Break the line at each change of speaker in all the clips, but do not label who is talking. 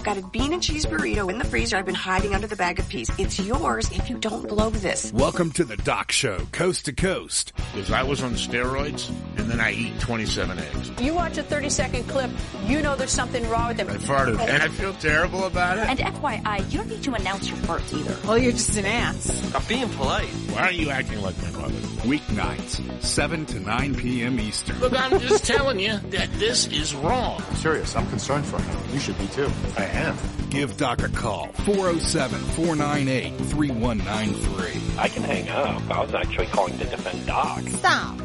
I've got a bean and cheese burrito in the freezer I've been hiding under the bag of peas. It's yours if you don't blow this.
Welcome to the Doc Show, coast to coast.
Because I was on steroids, and then I eat 27 eggs.
You watch a 30-second clip, you know there's something wrong with them.
I farted, and I feel terrible about it.
And FYI, you don't need to announce your farts either.
Well, you're just an ass.
I'm being polite.
Why are you acting like my mother?
Weeknights, 7 to 9 p.m. Eastern.
Look, I'm just telling you that this is wrong.
I'm serious. I'm concerned for him. You should be too. I am.
Give Doc a call, 407-498-3193.
I can hang up. I was actually calling to defend Doc.
Stop.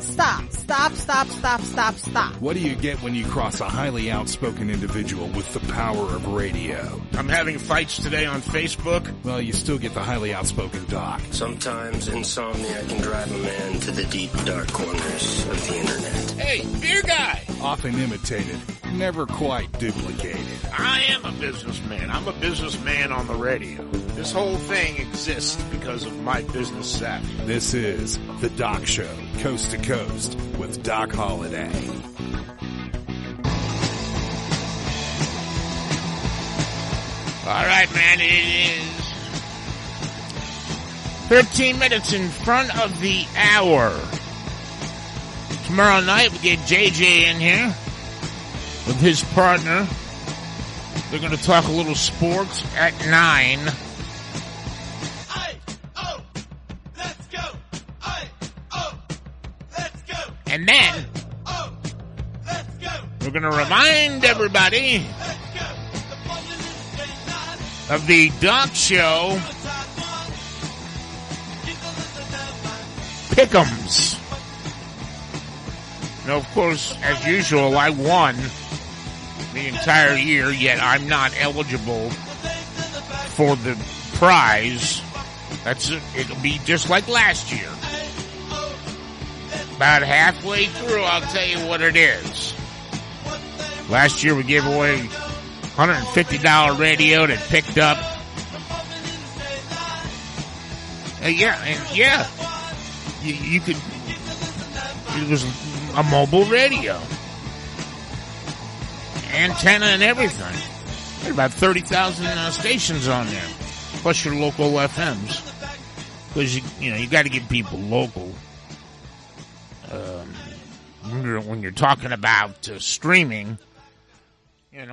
What do you get when you cross a highly outspoken individual with the power of radio?
I'm having fights today on Facebook.
Well, you still get the highly outspoken Doc.
Sometimes insomnia can drive a man to the deep, dark corners of the internet.
Hey, beer guy!
Often imitated, never quite duplicated.
I am a businessman. I'm a businessman on the radio. This whole thing exists because of my business savvy.
This is the Doc Show, coast to coast, with Doc Holliday.
All right, man, it is 13 minutes in front of the hour. Tomorrow night, we get JJ in here with his partner. They're going to talk a little sports at 9.
Let's go. Let's go.
And then
Let's go.
we're going to remind everybody of the Doc Show Pick'ems. Now, of course, as usual, I won the entire year, yet I'm not eligible for the prize. That's it. It'll be just like last year. About halfway through, I'll tell you what it is. Last year, we gave away $150 radio that picked up. You could. It was a mobile radio, antenna and everything. There are about 30,000 stations on there, plus your local FMs. Because you got to give people local. When you're talking about streaming,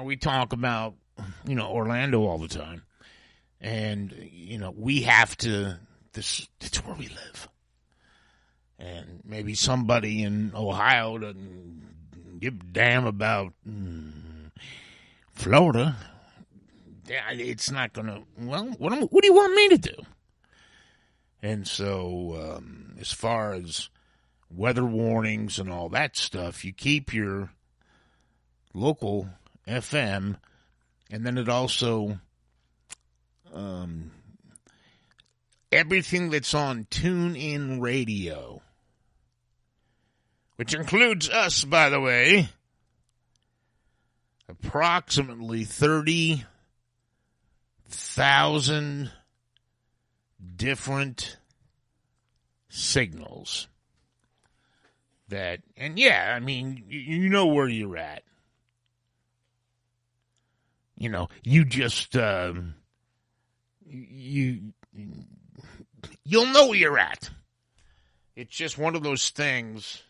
we talk about Orlando all the time, and we have to. It's where we live. And maybe somebody in Ohio doesn't give a damn about Florida. It's not going to, what do you want me to do? And so as far as weather warnings and all that stuff, you keep your local FM, and then it also, everything that's on TuneIn Radio, which includes us, by the way, approximately 30,000 different signals. You know where you're at. You just, you'll know where you're at. It's just one of those things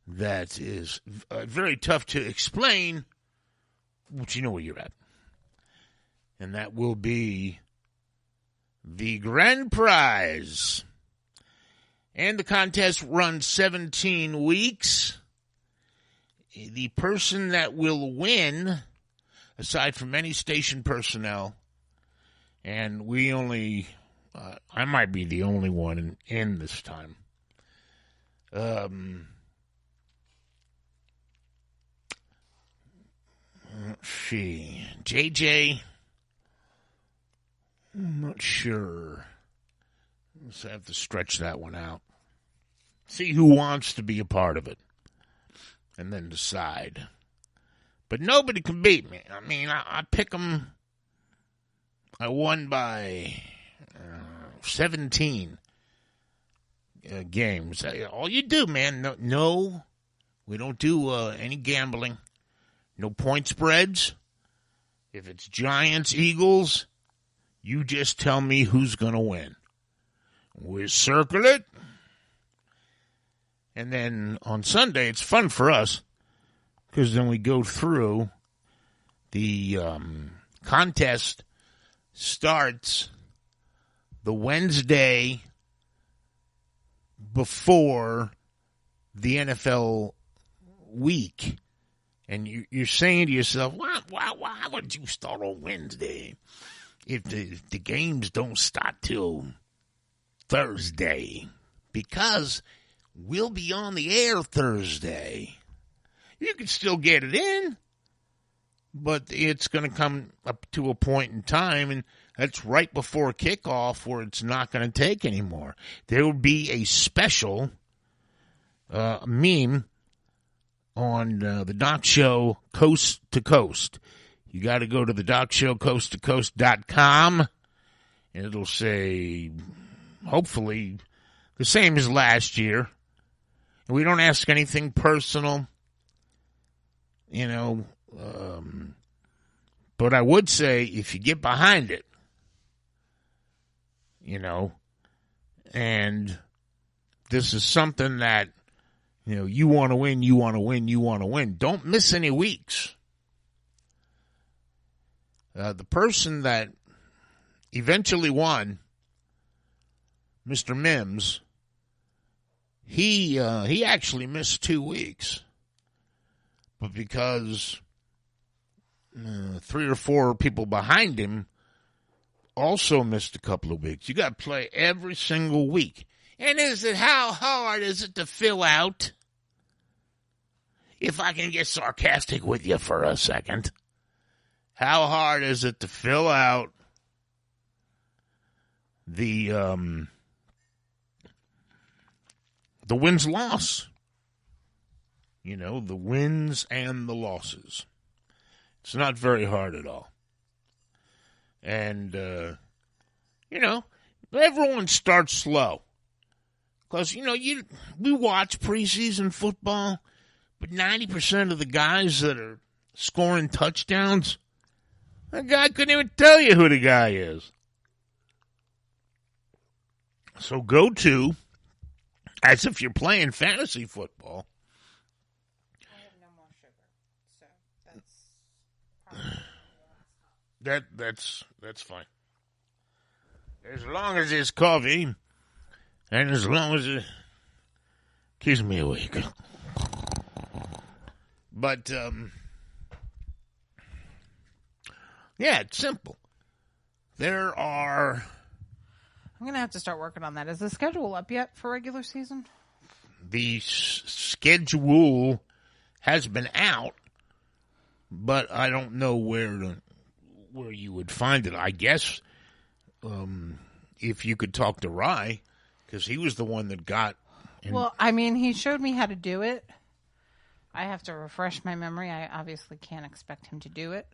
that is very tough to explain, but you know where you're at. And that will be the grand prize. And the contest runs 17 weeks. The person that will win, aside from any station personnel, and we only, I might be the only one in this time. Let's see. JJ, I'm not sure. Let's have to stretch that one out. See who wants to be a part of it. And then decide. But nobody can beat me. I mean, I pick them. I won by 17 games. All you do, man, we don't do any gambling. No point spreads. If it's Giants, Eagles, you just tell me who's going to win. We circle it. And then on Sunday, it's fun for us because then we go through the contest starts the Wednesday before the NFL week. And you're saying to yourself, why would you start on Wednesday if the games don't start till Thursday? Because we'll be on the air Thursday. You can still get it in, but it's going to come up to a point in time, and that's right before kickoff where it's not going to take anymore. There will be a special meme on the Doc Show Coast to Coast. You got to go to the Doc Show coasttocoast.com, and it'll say, hopefully, the same as last year. We don't ask anything personal, but I would say if you get behind it, and this is something that, you want to win, you want to win, you want to win. Don't miss any weeks. The person that eventually won, Mr. Mims, he actually missed 2 weeks. But because 3 or 4 people behind him also missed a couple of weeks. You got to play every single week. And how hard is it to fill out? If I can get sarcastic with you for a second, how hard is it to fill out the wins-loss? The wins and the losses. It's not very hard at all. And, everyone starts slow. Because, we watch preseason football, but 90% of the guys that are scoring touchdowns, that guy couldn't even tell you who the guy is. So go to, as if you're playing fantasy football.
I have no more sugar, so
that's fine. As long as it's coffee, and as long as it keeps me awake. But, it's simple. I'm
going to have to start working on that. Is the schedule up yet for regular season?
The schedule has been out, but I don't know where you would find it. I guess if you could talk to Rye, because he was the one that got...
Well, he showed me how to do it. I have to refresh my memory. I obviously can't expect him to do it.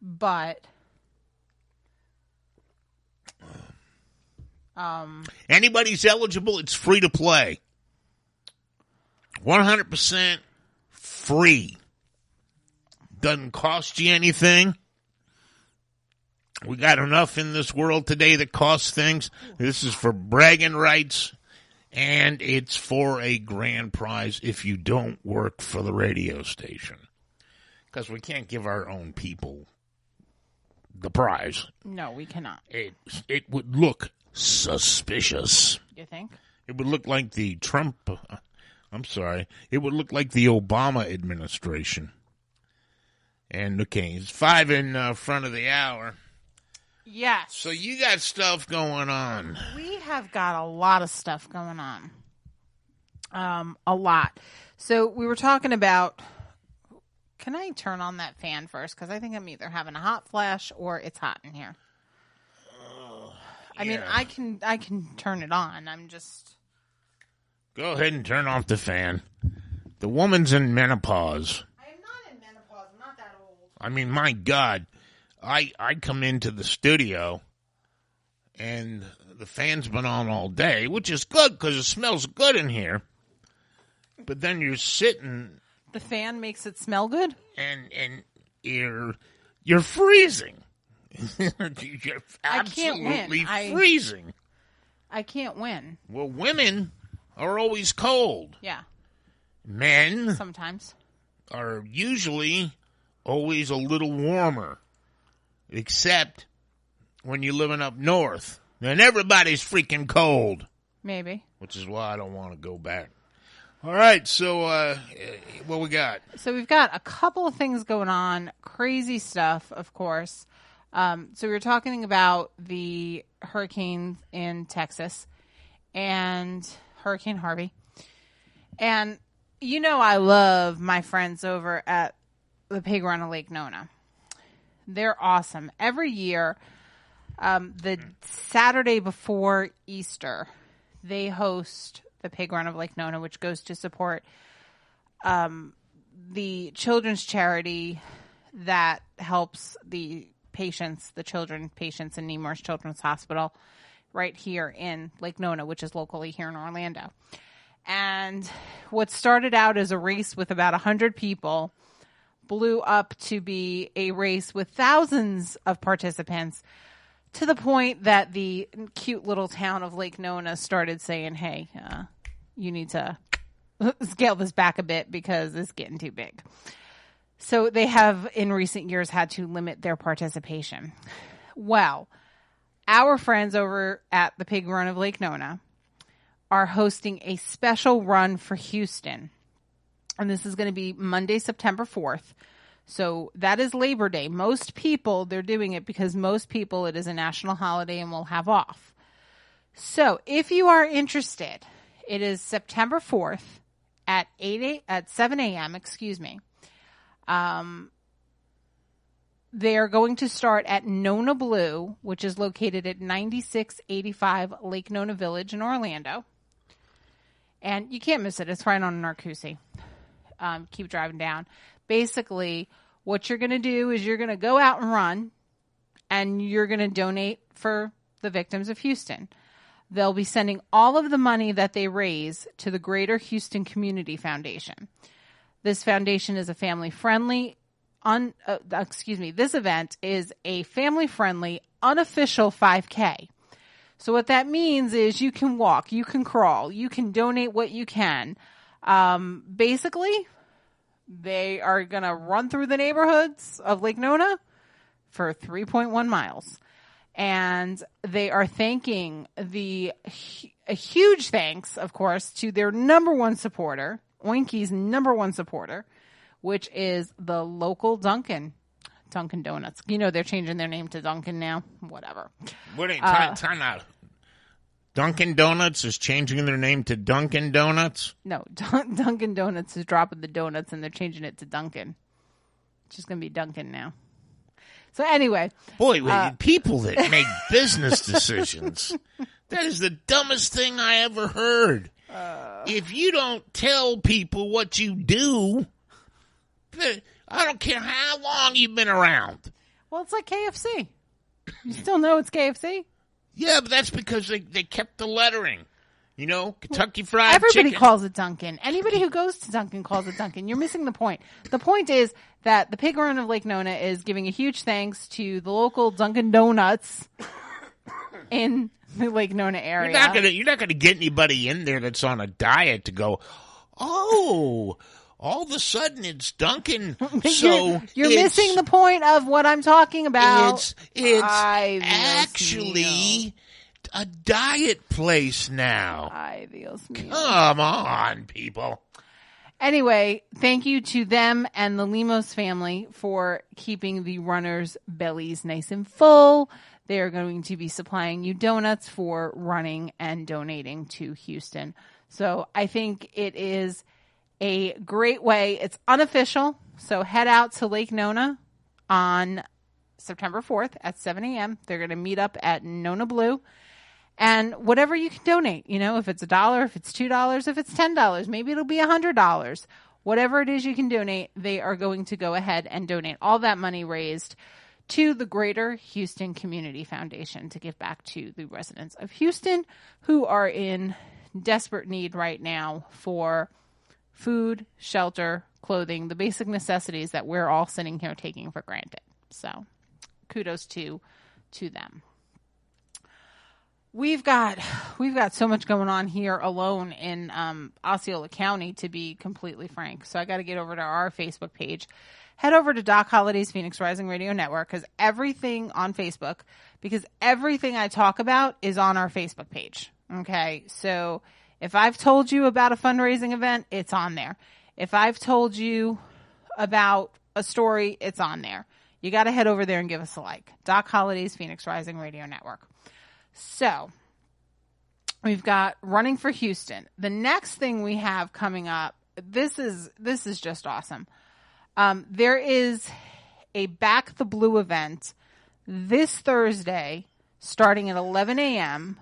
But...
anybody's eligible. It's free to play. 100% free. Doesn't cost you anything. We got enough in this world today that costs things. This is for bragging rights, and it's for a grand prize if you don't work for the radio station. Because we can't give our own people the prize.
No, we cannot.
It would look suspicious.
You think?
It would look like the it would look like the Obama administration. And, okay, it's 5 in front of the hour.
Yes.
So you got stuff going on.
We have got a lot of stuff going on. A lot. So we were talking about... Can I turn on that fan first? Because I think I'm either having a hot flash or it's hot in here.
Yeah.
I can turn it on. I'm just...
Go ahead and turn off the fan. The woman's in menopause.
I am not in menopause. I'm not that old.
My God. I come into the studio and the fan's been on all day, which is good because it smells good in here. But then you're sitting...
The fan makes it smell good?
And you're freezing. You're absolutely freezing.
I can't win.
Well, women are always cold.
Yeah.
Men
sometimes
are usually always a little warmer, except when you're living up north. Then everybody's freaking cold.
Maybe.
Which is why I don't want to go back. All right, so what we got?
So we've got a couple of things going on. Crazy stuff, of course. So we were talking about the hurricanes in Texas and Hurricane Harvey. And you know I love my friends over at the Pig Run of Lake Nona. They're awesome. Every year, the Saturday before Easter, they host the Pig Run of Lake Nona, which goes to support the children's charity that helps the children patients in Nemours Children's Hospital right here in Lake Nona, which is locally here in Orlando. And what started out as a race with about 100 people blew up to be a race with thousands of participants, to the point that the cute little town of Lake Nona started saying, hey, you need to scale this back a bit because it's getting too big. So they have, in recent years, had to limit their participation. Well, our friends over at the Pig Run of Lake Nona are hosting a special run for Houston. And this is going to be Monday, September 4th. So that is Labor Day. Most people, they're doing it because most people, it is a national holiday and will have off. So if you are interested, it is September 4th at 7 a.m., they are going to start at Nona Blue, which is located at 9685 Lake Nona Village in Orlando. And you can't miss it. It's right on Narcoossee. Keep driving down. Basically, what you're going to do is you're going to go out and run, and you're going to donate for the victims of Houston. They'll be sending all of the money that they raise to the Greater Houston Community Foundation. This foundation is a family-friendly, this event is a family-friendly, unofficial 5K. So what that means is you can walk, you can crawl, you can donate what you can. Basically, they are going to run through the neighborhoods of Lake Nona for 3.1 miles. And they are thanking a huge thanks, of course, to their number one supporter, Oinky's number one supporter, which is the local Dunkin' Donuts. You know, they're changing their name to Dunkin' now. Whatever.
Time out. Dunkin' Donuts is changing their name to Dunkin' Donuts?
No, Dunkin' Donuts is dropping the donuts and they're changing it to Dunkin'. It's just going to be Dunkin' now. So anyway.
Boy, people that make business decisions, that is the dumbest thing I ever heard. If you don't tell people what you do, I don't care how long you've been around.
Well, it's like KFC. You still know it's KFC?
Yeah, but that's because they kept the lettering. You know, Kentucky Fried
Everybody
Chicken.
calls it Dunkin'. Anybody who goes to Dunkin' calls it Dunkin'. You're missing the point. The point is that the Pig Run of Lake Nona is giving a huge thanks to the local Dunkin' Donuts in the Lake Nona area.
You're not gonna get anybody in there that's on a diet to go, oh, all of a sudden it's Dunkin'. So
you're missing the point of what I'm talking about.
It's actually a diet place now.
Ay, Dios mío.
Come on, people.
Anyway, thank you to them and the Lemos family for keeping the runners' bellies nice and full. They are going to be supplying you donuts for running and donating to Houston. So I think it is a great way. It's unofficial. So head out to Lake Nona on September 4th at 7 a.m. They're going to meet up at Nona Blue. And whatever you can donate, you know, if it's $1, if it's $2, if it's $10, maybe it'll be $100. Whatever it is you can donate, they are going to go ahead and donate all that money raised to the Greater Houston Community Foundation to give back to the residents of Houston who are in desperate need right now for food, shelter, clothing, the basic necessities that we're all sitting here taking for granted. So kudos to them. We've got so much going on here alone in Osceola County, to be completely frank. So I got to get over to our Facebook page. Head over to Doc Holliday's Phoenix Rising Radio Network, because everything I talk about is on our Facebook page. Okay, so if I've told you about a fundraising event, it's on there. If I've told you about a story, it's on there. You got to head over there and give us a like. Doc Holliday's Phoenix Rising Radio Network. So we've got running for Houston. The next thing we have coming up, this is just awesome. There is a Back the Blue event this Thursday starting at 11 a.m.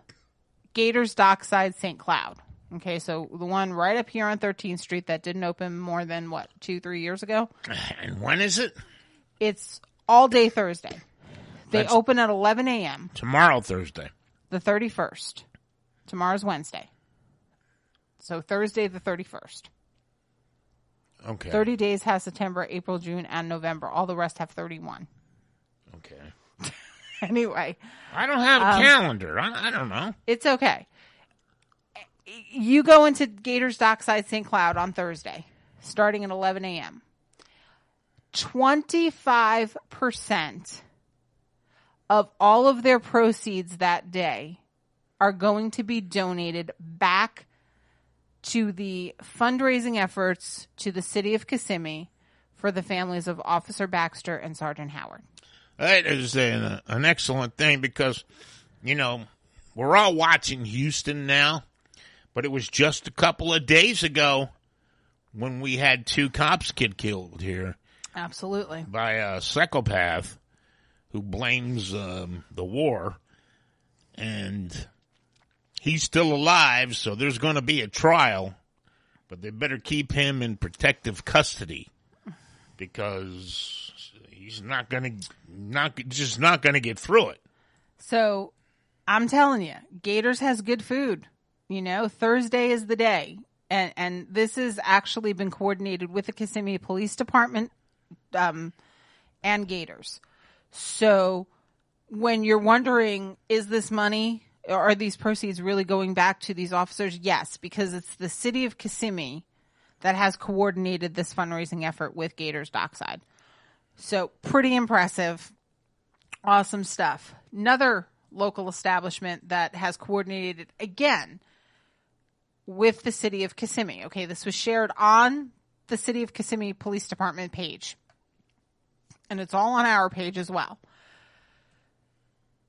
Gators Dockside, St. Cloud. Okay, so the one right up here on 13th Street that didn't open more than, 2-3 years ago?
And when is it?
It's all day Thursday. They open at 11 a.m.
Tomorrow, Thursday.
The 31st. Tomorrow's Wednesday. So Thursday the 31st.
Okay.
30 days has September, April, June, and November. All the rest have 31.
Okay.
Anyway.
I don't have a calendar. I don't know.
It's okay. You go into Gators Dockside, St. Cloud on Thursday, starting at 11 a.m. 25% of all of their proceeds that day are going to be donated back to the fundraising efforts to the city of Kissimmee for the families of Officer Baxter and Sergeant Howard.
That is an excellent thing, because, we're all watching Houston now, but it was just a couple of days ago when we had 2 cops get killed here.
Absolutely.
By a psychopath who blames the war, and he's still alive, so there's going to be a trial, but they better keep him in protective custody, because he's not going to get through it.
So I'm telling you, Gators has good food. Thursday is the day, and this has actually been coordinated with the Kissimmee Police Department and Gators. So when you're wondering, is this money, or are these proceeds really going back to these officers? Yes, because it's the city of Kissimmee that has coordinated this fundraising effort with Gators Dockside. So pretty impressive. Awesome stuff. Another local establishment that has coordinated again with the city of Kissimmee. Okay, this was shared on the city of Kissimmee Police Department page. And it's all on our page as well.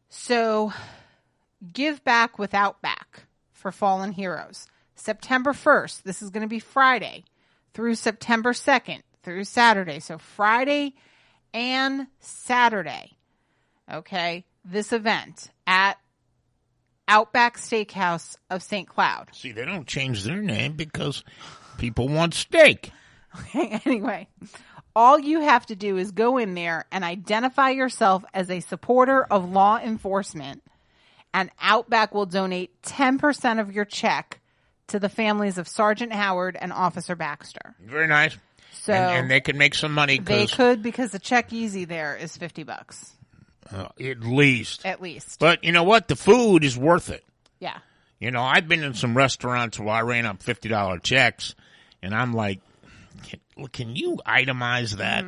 So, Give Back Without Back for Fallen Heroes. September 1st, this is going to be Friday, through September 2nd, through Saturday. So, Friday and Saturday. Okay, this event at Outback Steakhouse of St. Cloud.
See, they don't change their name because people want steak.
Okay, anyway. All you have to do is go in there and identify yourself as a supporter of law enforcement, and Outback will donate 10% of your check to the families of Sergeant Howard and Officer Baxter.
Very nice.
So
and they can make some money.
They could, because the check easy there is $50.
At least.
At least.
But you know what? The food is worth it.
Yeah.
I've been in some restaurants where I ran up $50 checks, and I'm like, can you itemize that?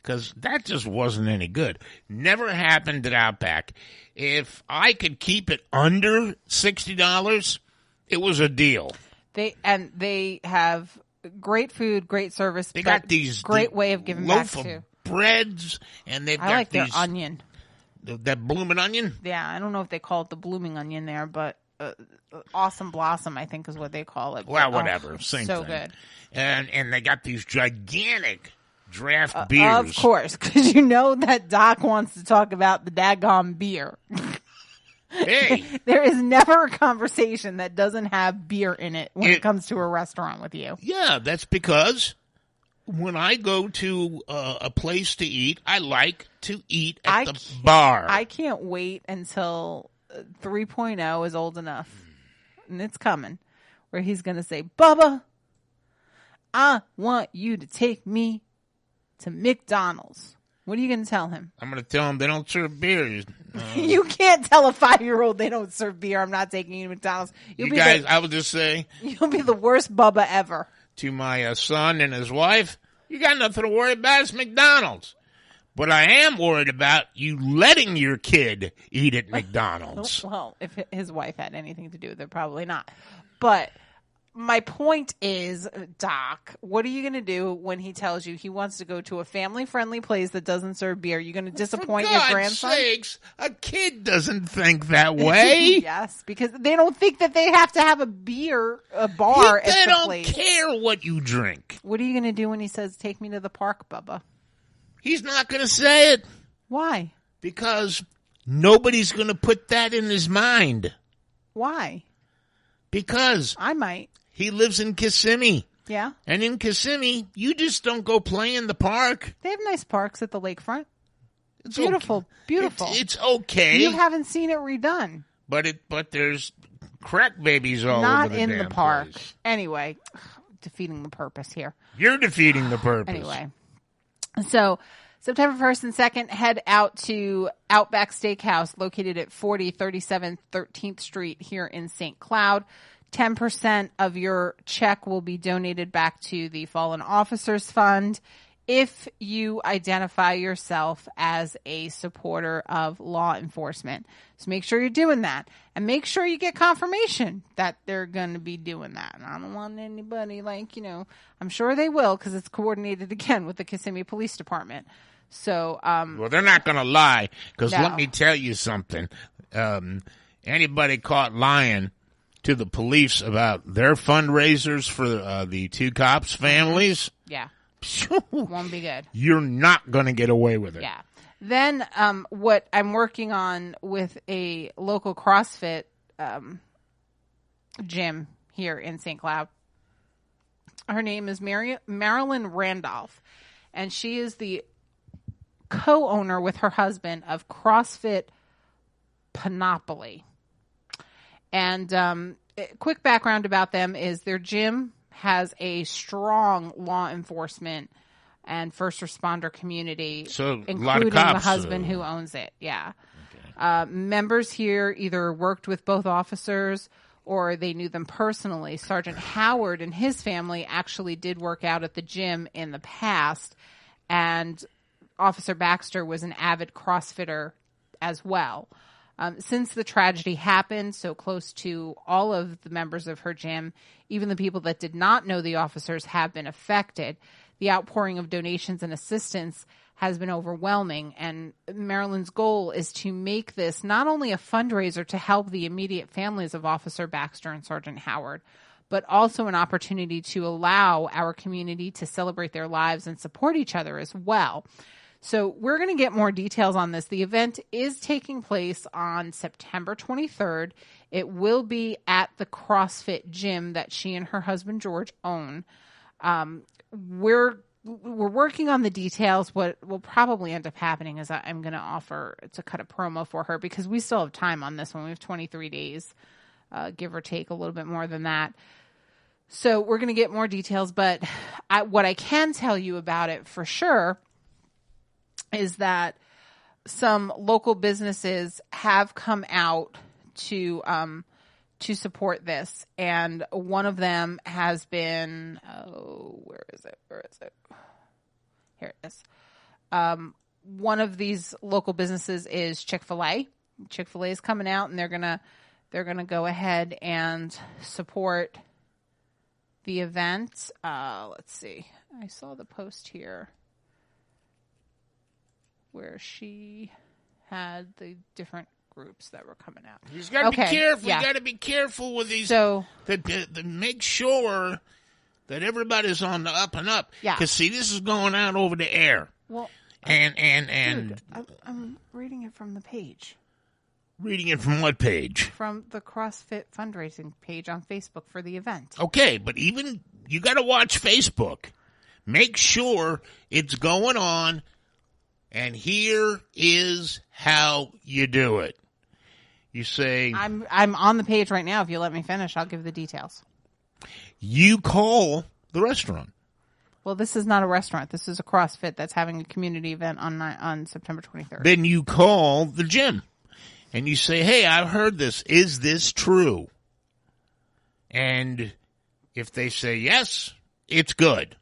Because that just wasn't any good. Never happened at Outback. If I could keep it under $60, it was a deal.
They have great food, great service.
They got these
great way of giving back too.
Loaf of breads, and they've got
like
these,
their onion.
That blooming onion.
Yeah, I don't know if they call it the blooming onion there, but Awesome Blossom, I think, is what they call it.
Well, whatever, same
so
thing.
Good.
And they got these gigantic draft beers.
Of course, because that Doc wants to talk about the daggone beer.
Hey.
There is never a conversation that doesn't have beer in it when it comes to a restaurant with you.
Yeah, that's because when I go to a place to eat, I like to eat at the bar.
I can't wait until 3.0 is old enough, and it's coming, where he's going to say, Bubba, I want you to take me to McDonald's. What are you going to tell him?
I'm going to tell him they don't serve beer.
You can't tell a 5-year-old they don't serve beer. I'm not taking you to McDonald's.
I will just say.
You'll be the worst Bubba ever.
To my son and his wife, you got nothing to worry about. It's McDonald's. But I am worried about you letting your kid eat at McDonald's.
Well, if his wife had anything to do with it, probably not. But my point is, Doc, what are you going to do when he tells you he wants to go to a family-friendly place that doesn't serve beer? You're going to disappoint your grandson?
For God's sakes, a kid doesn't think that way.
Yes, because they don't think that they have to have a bar at the place.
They don't care what you drink.
What are you going to do when he says, take me to the park, Bubba?
He's not going to say it.
Why?
Because nobody's going to put that in his mind.
Why?
Because
I might.
He lives in Kissimmee.
Yeah.
And in Kissimmee, you just don't go play in the park.
They have nice parks at the lakefront.
It's
beautiful.
Okay.
Beautiful.
It's okay.
You haven't seen it redone.
But there's crack babies all
Not
over the
in
damn
the park.
place.
Anyway, defeating the purpose here.
You're defeating the purpose.
Anyway. So, September 1st and 2nd, head out to Outback Steakhouse located at 4037 13th Street here in St. Cloud. 10% of your check will be donated back to the Fallen Officers Fund if you identify yourself as a supporter of law enforcement. So make sure you're doing that. And make sure you get confirmation that they're going to be doing that. And I don't want anybody I'm sure they will because it's coordinated again with the Kissimmee Police Department. So,
well, they're not going to lie because
no.
Let me tell you something. Anybody caught lying to the police about their fundraisers for the two cops' families.
Yeah. Won't be good.
You're not going to get away with it.
Yeah. Then what I'm working on with a local CrossFit gym here in St. Cloud. Her name is Marilyn Randolph, and she is the co-owner with her husband of CrossFit Panoply. And quick background about them is their gym has a strong law enforcement and first responder community,
so
including
a lot of cops,
the husband who owns it. Yeah. Okay. Members here either worked with both officers or they knew them personally. Sergeant Howard and his family actually did work out at the gym in the past, and Officer Baxter was an avid CrossFitter as well. Since the tragedy happened so close to all of the members of her gym, even the people that did not know the officers have been affected. The outpouring of donations and assistance has been overwhelming, and Marilyn's goal is to make this not only a fundraiser to help the immediate families of Officer Baxter and Sergeant Howard, but also an opportunity to allow our community to celebrate their lives and support each other as well. So we're going to get more details on this. The event is taking place on September 23rd. It will be at the CrossFit gym that she and her husband George own. We're working on the details. What will probably end up happening is I'm going to offer to cut a promo for her because we still have time on this one. We have 23 days, give or take a little bit more than that. So we're going to get more details. But what I can tell you about it for sure is that some local businesses have come out to support this, and one of them has been where is it? Here it is. One of these local businesses is Chick-fil-A. Chick-fil-A is coming out, and they're gonna go ahead and support the event. Let's see. I saw the post here where she had the different groups that were coming out.
You got to be careful.
Yeah.
You got to be careful with these.
So
to make sure that everybody's on the up and up.
Yeah.
Because see, this is going out over the air.
Well,
and
dude, I'm reading it from the page.
Reading it from what page?
From the CrossFit fundraising page on Facebook for the event.
Okay, but even you got to watch Facebook. Make sure it's going on. And here is how you do it. You say,
I'm on the page right now. If you let me finish, I'll give the details.
You call the restaurant.
Well, this is not a restaurant. This is a CrossFit that's having a community event on September 23rd.
Then you call the gym and you say, hey, I've heard this. Is this true? And if they say yes, it's good.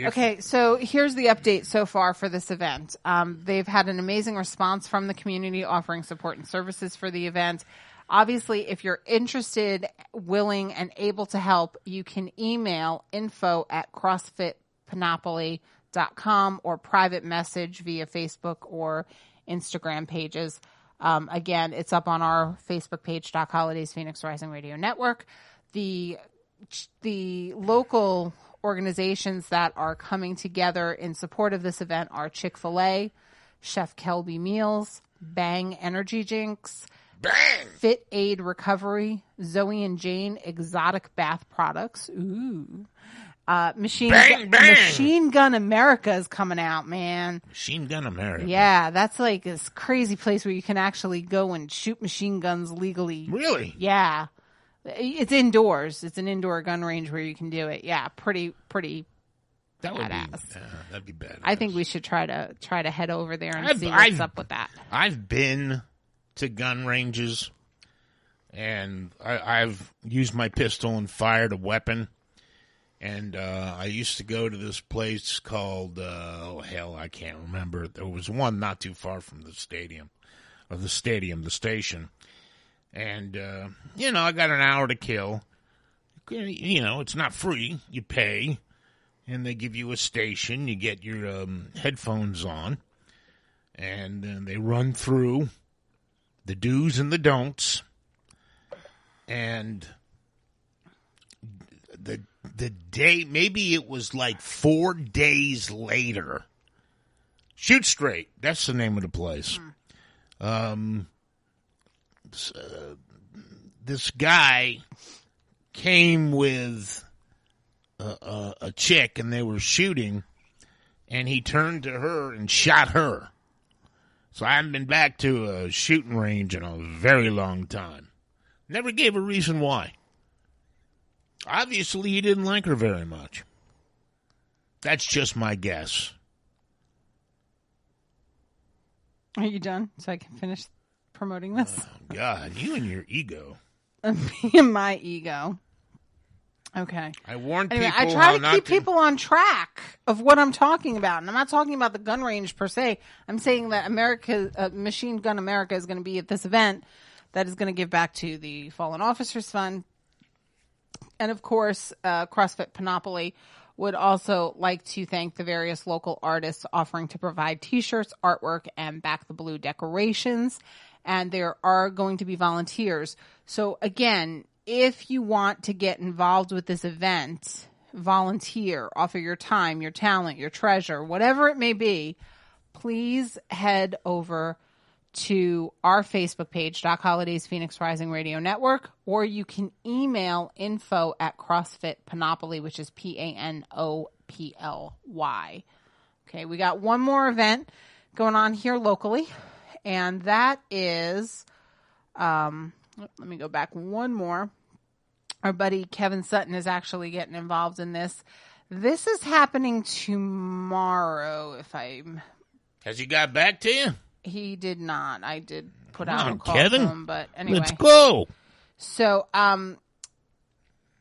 Okay, so here's the update so far for this event. They've had an amazing response from the community offering support and services for the event. Obviously, if you're interested, willing, and able to help, you can email info@crossfitpanoply.com or private message via Facebook or Instagram pages. Again, it's up on our Facebook page, Doc Holliday's Phoenix Rising Radio Network. The local organizations that are coming together in support of this event are Chick-fil-A, Chef Kelby Meals, Bang Energy Drinks,
Bang!
Fit Aid Recovery, Zoe and Jane Exotic Bath Products. Ooh. Machine Gun America is coming out, man.
Machine Gun America.
Yeah, that's like this crazy place where you can actually go and shoot machine guns legally.
Really?
Yeah. It's indoors. It's an indoor gun range where you can do it. Yeah, pretty
that would
badass.
That'd be badass.
I think we should try to head over there and see what's up with that.
I've been to gun ranges, and I've used my pistol and fired a weapon. And I used to go to this place called, I can't remember. There was one not too far from the station. And, I got an hour to kill. It's not free. You pay, and they give you a station. You get your headphones on, and then they run through the do's and the don'ts. And the day, maybe it was like 4 days later. Shoot Straight. That's the name of the place. This guy came with a chick, and they were shooting, and he turned to her and shot her. So I haven't been back to a shooting range in a very long time. Never gave a reason why. Obviously, he didn't like her very much. That's just my guess.
Are you done? So I can finish promoting this?
Oh, God, you and your ego.
Me and my ego. Okay.
I warned
anyway,
people
I try to keep people on track of what I'm talking about. And I'm not talking about the gun range per se. I'm saying that Machine Gun America is going to be at this event that is going to give back to the Fallen Officers Fund. And, of course, CrossFit Panoply would also like to thank the various local artists offering to provide T-shirts, artwork, and Back the Blue decorations. And there are going to be volunteers. So, again, if you want to get involved with this event, volunteer, offer your time, your talent, your treasure, whatever it may be, please head over to our Facebook page, Doc Holliday's Phoenix Rising Radio Network, or you can email info@CrossFitPanoply, which is PANOPLY. Okay, we got one more event going on here locally, and that is, let me go back one more. Our buddy Kevin Sutton is actually getting involved in this. This is happening tomorrow,
Has he got back to you?
He did not. I did put out a call
Kevin.
to him, but anyway.
Let's go.
So,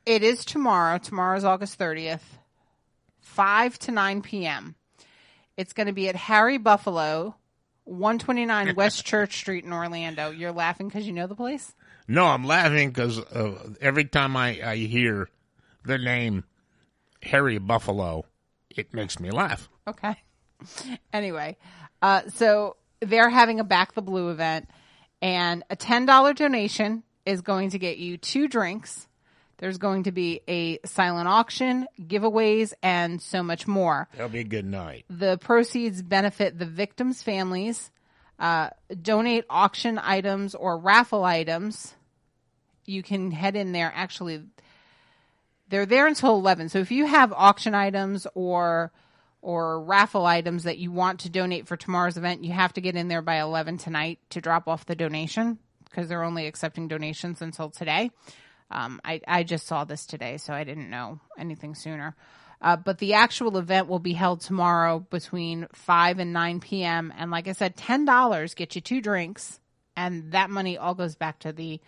it is tomorrow. Tomorrow is August 30th, 5 to 9 p.m. It's going to be at Harry Buffalo, 129 West Church Street in Orlando. You're laughing because you know the place?
No, I'm laughing because every time I hear the name Harry Buffalo, it makes me laugh.
Okay. Anyway, so they're having a Back the Blue event, and a $10 donation is going to get you 2 drinks. There's going to be a silent auction, giveaways, and so much more.
That'll be a good night.
The proceeds benefit the victims' families. Donate auction items or raffle items. You can head in there. Actually, they're there until 11. So if you have auction items or raffle items that you want to donate for tomorrow's event, you have to get in there by 11 tonight to drop off the donation, because they're only accepting donations until today. I just saw this today, so I didn't know anything sooner. But the actual event will be held tomorrow between 5 and 9 p.m. And like I said, $10 gets you 2 drinks, and that money all goes back to the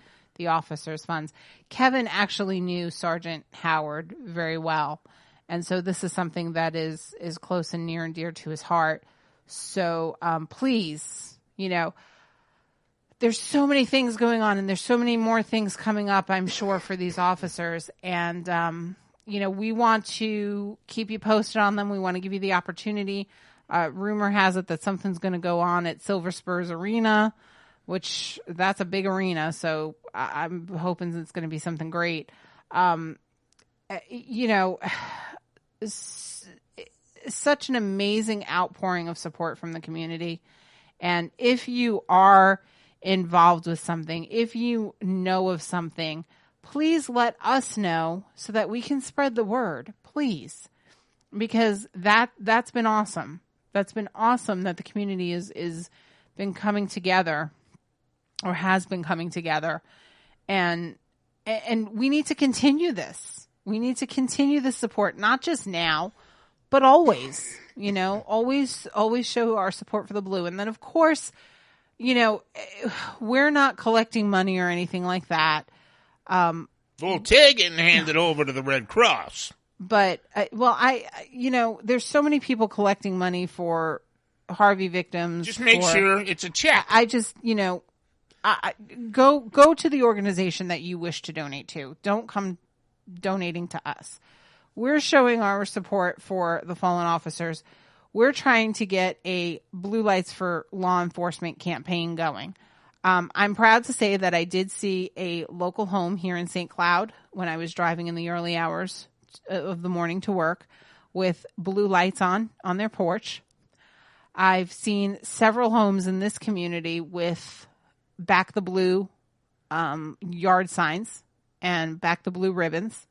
officers' funds. Kevin actually knew Sergeant Howard very well, and so this is something that is close and near and dear to his heart. So please, there's so many things going on, and there's so many more things coming up, I'm sure, for these officers. And, we want to keep you posted on them. We want to give you the opportunity. Rumor has it that something's going to go on at Silver Spurs Arena, which that's a big arena. So I'm hoping it's going to be something great. Such an amazing outpouring of support from the community. And if you are involved with something, if you know of something, please let us know so that we can spread the word, please. Because that's been awesome. That's been awesome that the community is been coming together, or has been coming together. And we need to continue this. We need to continue the support, not just now, but always, always show our support for the Blue. And then, of course, we're not collecting money or anything like that.
Voltaire getting handed over to the Red Cross.
But, there's so many people collecting money for Harvey victims.
Just make sure it's a check.
I just, go to the organization that you wish to donate to. Don't come donating to us. We're showing our support for the fallen officers. We're trying to get a Blue Lights for Law Enforcement campaign going. I'm proud to say that I did see a local home here in St. Cloud when I was driving in the early hours of the morning to work with blue lights on their porch. I've seen several homes in this community with Back the Blue yard signs and Back the Blue ribbons.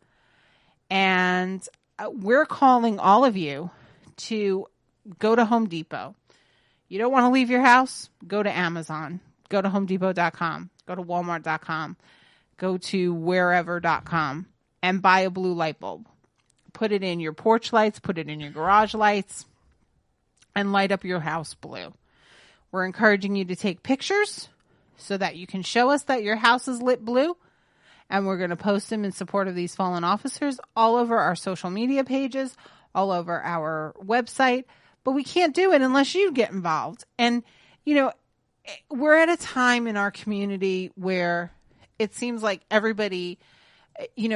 And we're calling all of you to go to Home Depot. You don't want to leave your house? Go to Amazon. Go to HomeDepot.com. Go to Walmart.com. Go to wherever.com and buy a blue light bulb. Put it in your porch lights. Put it in your garage lights. And light up your house blue. We're encouraging you to take pictures so that you can show us that your house is lit blue. And we're going to post them in support of these fallen officers all over our social media pages, all over our website. But we can't do it unless you get involved. And, we're at a time in our community where it seems like everybody,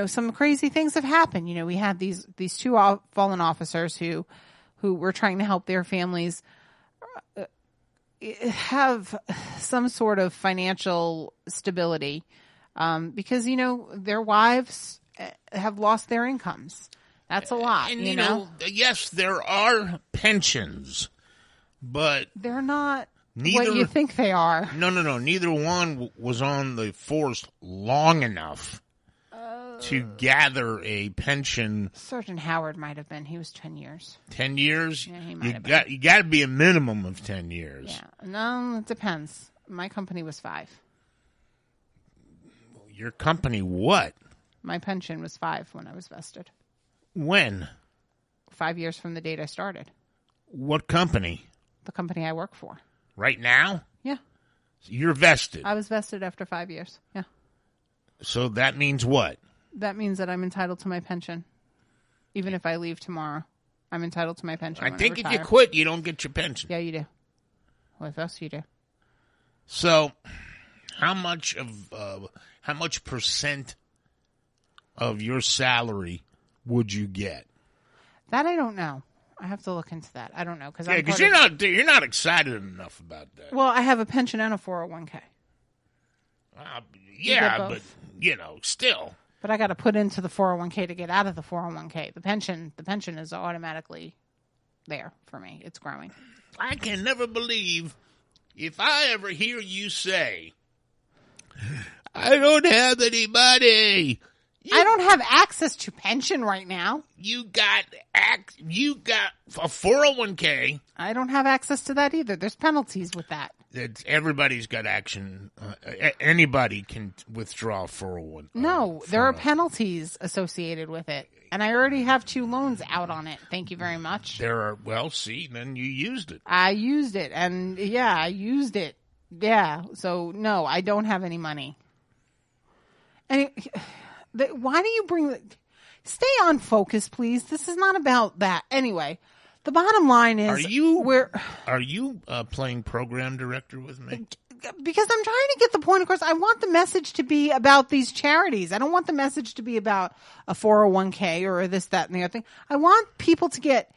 some crazy things have happened. We had these 2 fallen officers who were trying to help their families have some sort of financial stability. Because, their wives have lost their incomes. That's a lot,
And, yes, there are pensions, but
they're not what you think they are.
No. Neither one was on the force long enough to gather a pension.
Sergeant Howard might have been. He was 10 years.
10 years?
Yeah, he might have been.
You got to be a minimum of 10 years.
Yeah. No, it depends. My company was 5.
Your company what?
My pension was 5 when I was vested.
When?
5 years from the date I started.
What company?
The company I work for.
Right now?
Yeah.
So you're vested?
I was vested after 5 years. Yeah.
So that means what?
That means that I'm entitled to my pension. Even if I leave tomorrow, I'm entitled to my pension.
I think if you quit, you don't get your pension.
Yeah, you do. With us, you do.
So, how much percent of your salary would you get?
That I don't know. I have to look into that. I don't know
because you're not excited enough about that.
Well, I have a pension and a 401k.
Yeah, but still.
But I got to put into the 401k to get out of the 401k. The pension is automatically there for me. It's growing.
I can never believe if I ever hear you say, I don't have any money.
I don't have access to pension right now.
You got a 401k.
I don't have access to that either. There's penalties with that.
everybody's got action. Anybody can withdraw 401.
No, there are penalties associated with it. And I already have 2 loans out on it. Thank you very much.
Then you used it.
I used it. And I used it. Yeah. So, no, I don't have any money. And why do you bring stay on focus, please? This is not about that. Anyway, the bottom line is,
are you playing program director with me?
Because I'm trying to get the point across. I want the message to be about these charities. I don't want the message to be about a 401k or this, that, and the other thing. I want people to get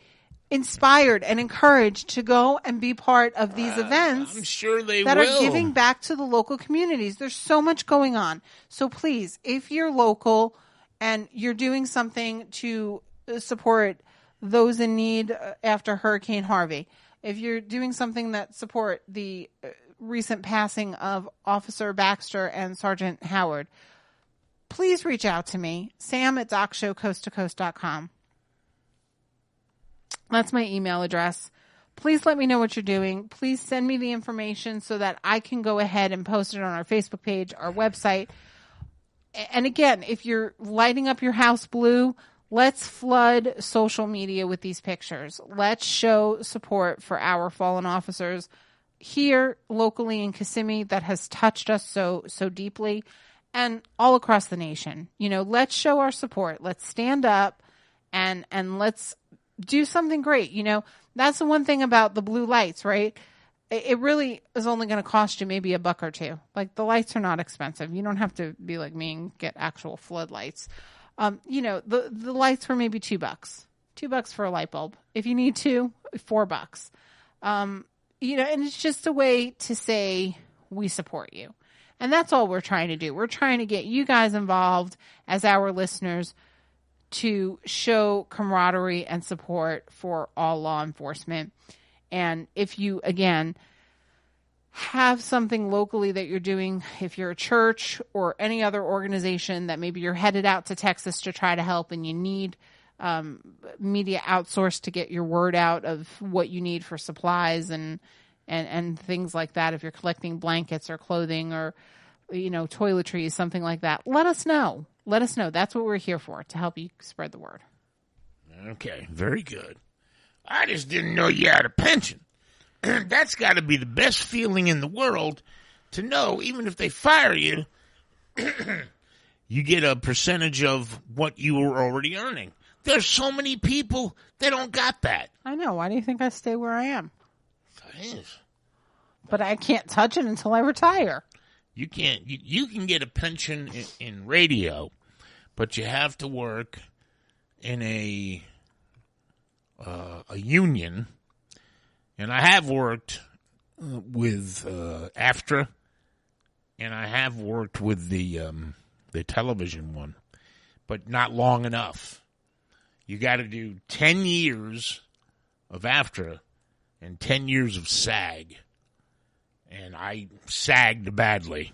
inspired and encouraged to go and be part of these events.
I'm sure they
that
will.
Are giving back to the local communities. There's so much going on. So please, if you're local and you're doing something to support those in need after Hurricane Harvey, if you're doing something that support the recent passing of Officer Baxter and Sergeant Howard, please reach out to me, sam@docshowcoasttocoast.com. That's my email address. Please let me know what you're doing. Please send me the information so that I can go ahead and post it on our Facebook page, our website. And again, if you're lighting up your house blue, let's flood social media with these pictures. Let's show support for our fallen officers here locally in Kissimmee that has touched us so deeply, and all across the nation. Let's show our support. Let's stand up and let's do something great. That's the one thing about the blue lights, right? It really is only going to cost you maybe $1 or $2. Like, the lights are not expensive. You don't have to be like me and get actual floodlights. The lights were maybe $2. $2 for a light bulb. If you need $4. And it's just a way to say we support you. And that's all we're trying to do. We're trying to get you guys involved as our listeners to show camaraderie and support for all law enforcement. And if you, again, have something locally that you're doing, if you're a church or any other organization that maybe you're headed out to Texas to try to help and you need media outsourced to get your word out of what you need for supplies and things like that, if you're collecting blankets or clothing or, toiletries, something like that, let us know. Let us know. That's what we're here for, to help you spread the word.
Okay, very good. I just didn't know you had a pension. That's got to be the best feeling in the world, to know even if they fire you, you get a percentage of what you were already earning. There's so many people that don't got that.
I know. Why do you think I stay where I am?
Yes.
But I can't touch it until I retire.
You can't. You can get a pension in radio, but you have to work in a union. And I have worked with AFTRA, and I have worked with the television one, but not long enough. You got to do 10 years of AFTRA and 10 years of SAG. And I sagged badly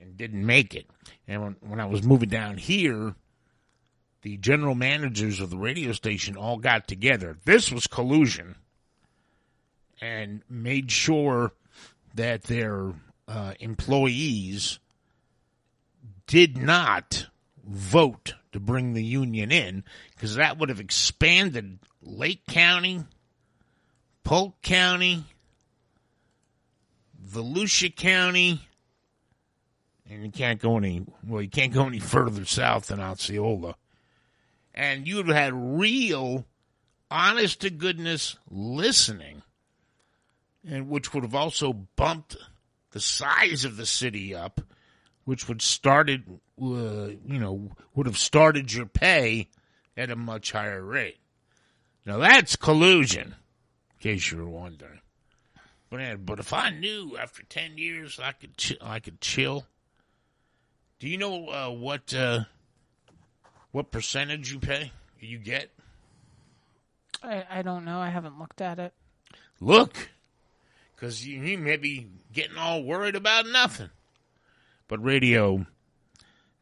and didn't make it. And when I was moving down here, the general managers of the radio station all got together. This was collusion. And made sure that their employees did not vote to bring the union in, because that would have expanded Lake County, Polk County, Volusia County, and you can't go any further south than Osceola. And you'd have had real, honest-to-goodness listening, and which would have also bumped the size of the city up, which would would have started your pay at a much higher rate. Now that's collusion, in case you were wondering. But if I knew after 10 years I could chill. Do you know what percentage you get?
I don't know. I haven't looked at it.
Look, because you may be getting all worried about nothing. But radio,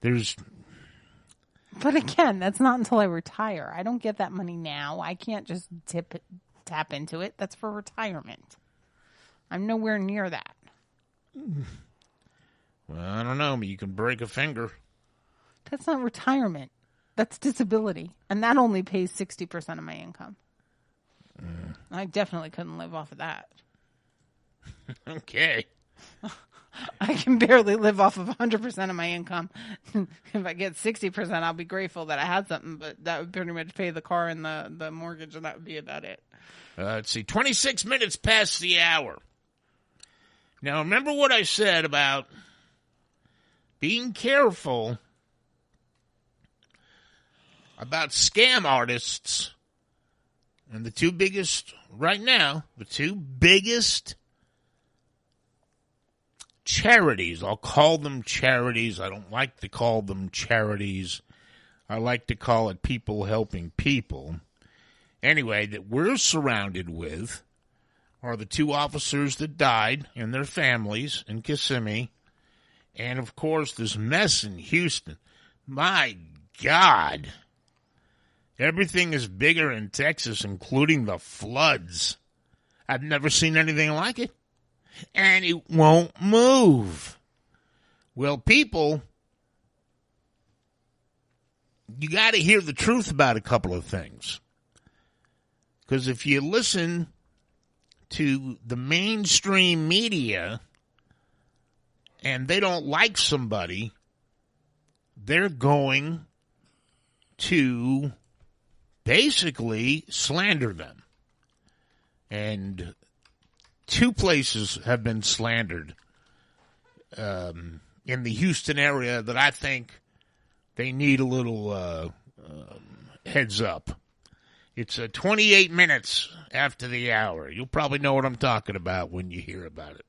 But again, that's not until I retire. I don't get that money now. I can't just tap into it. That's for retirement. I'm nowhere near that.
Well, I don't know, but you can break a finger.
That's not retirement. That's disability. And that only pays 60% of my income. I definitely couldn't live off of that.
Okay.
I can barely live off of 100% of my income. If I get 60%, I'll be grateful that I had something, but that would pretty much pay the car and the mortgage, and that would be about it.
Let's see, 26 minutes past the hour. Now, remember what I said about being careful about scam artists. And the two biggest, right now, the two biggest charities, I'll call them charities. I don't like to call them charities. I like to call it people helping people. Anyway, that we're surrounded with are the two officers that died and their families in Kissimmee. And, of course, this mess in Houston. My God. Everything is bigger in Texas, including the floods. I've never seen anything like it. And it won't move. Well, people, you got to hear the truth about a couple of things. Because if you listen to the mainstream media and they don't like somebody, they're going to basically slander them. And two places have been slandered in the Houston area that I think they need a little heads up. It's 28 minutes after the hour. You'll probably know what I'm talking about when you hear about it.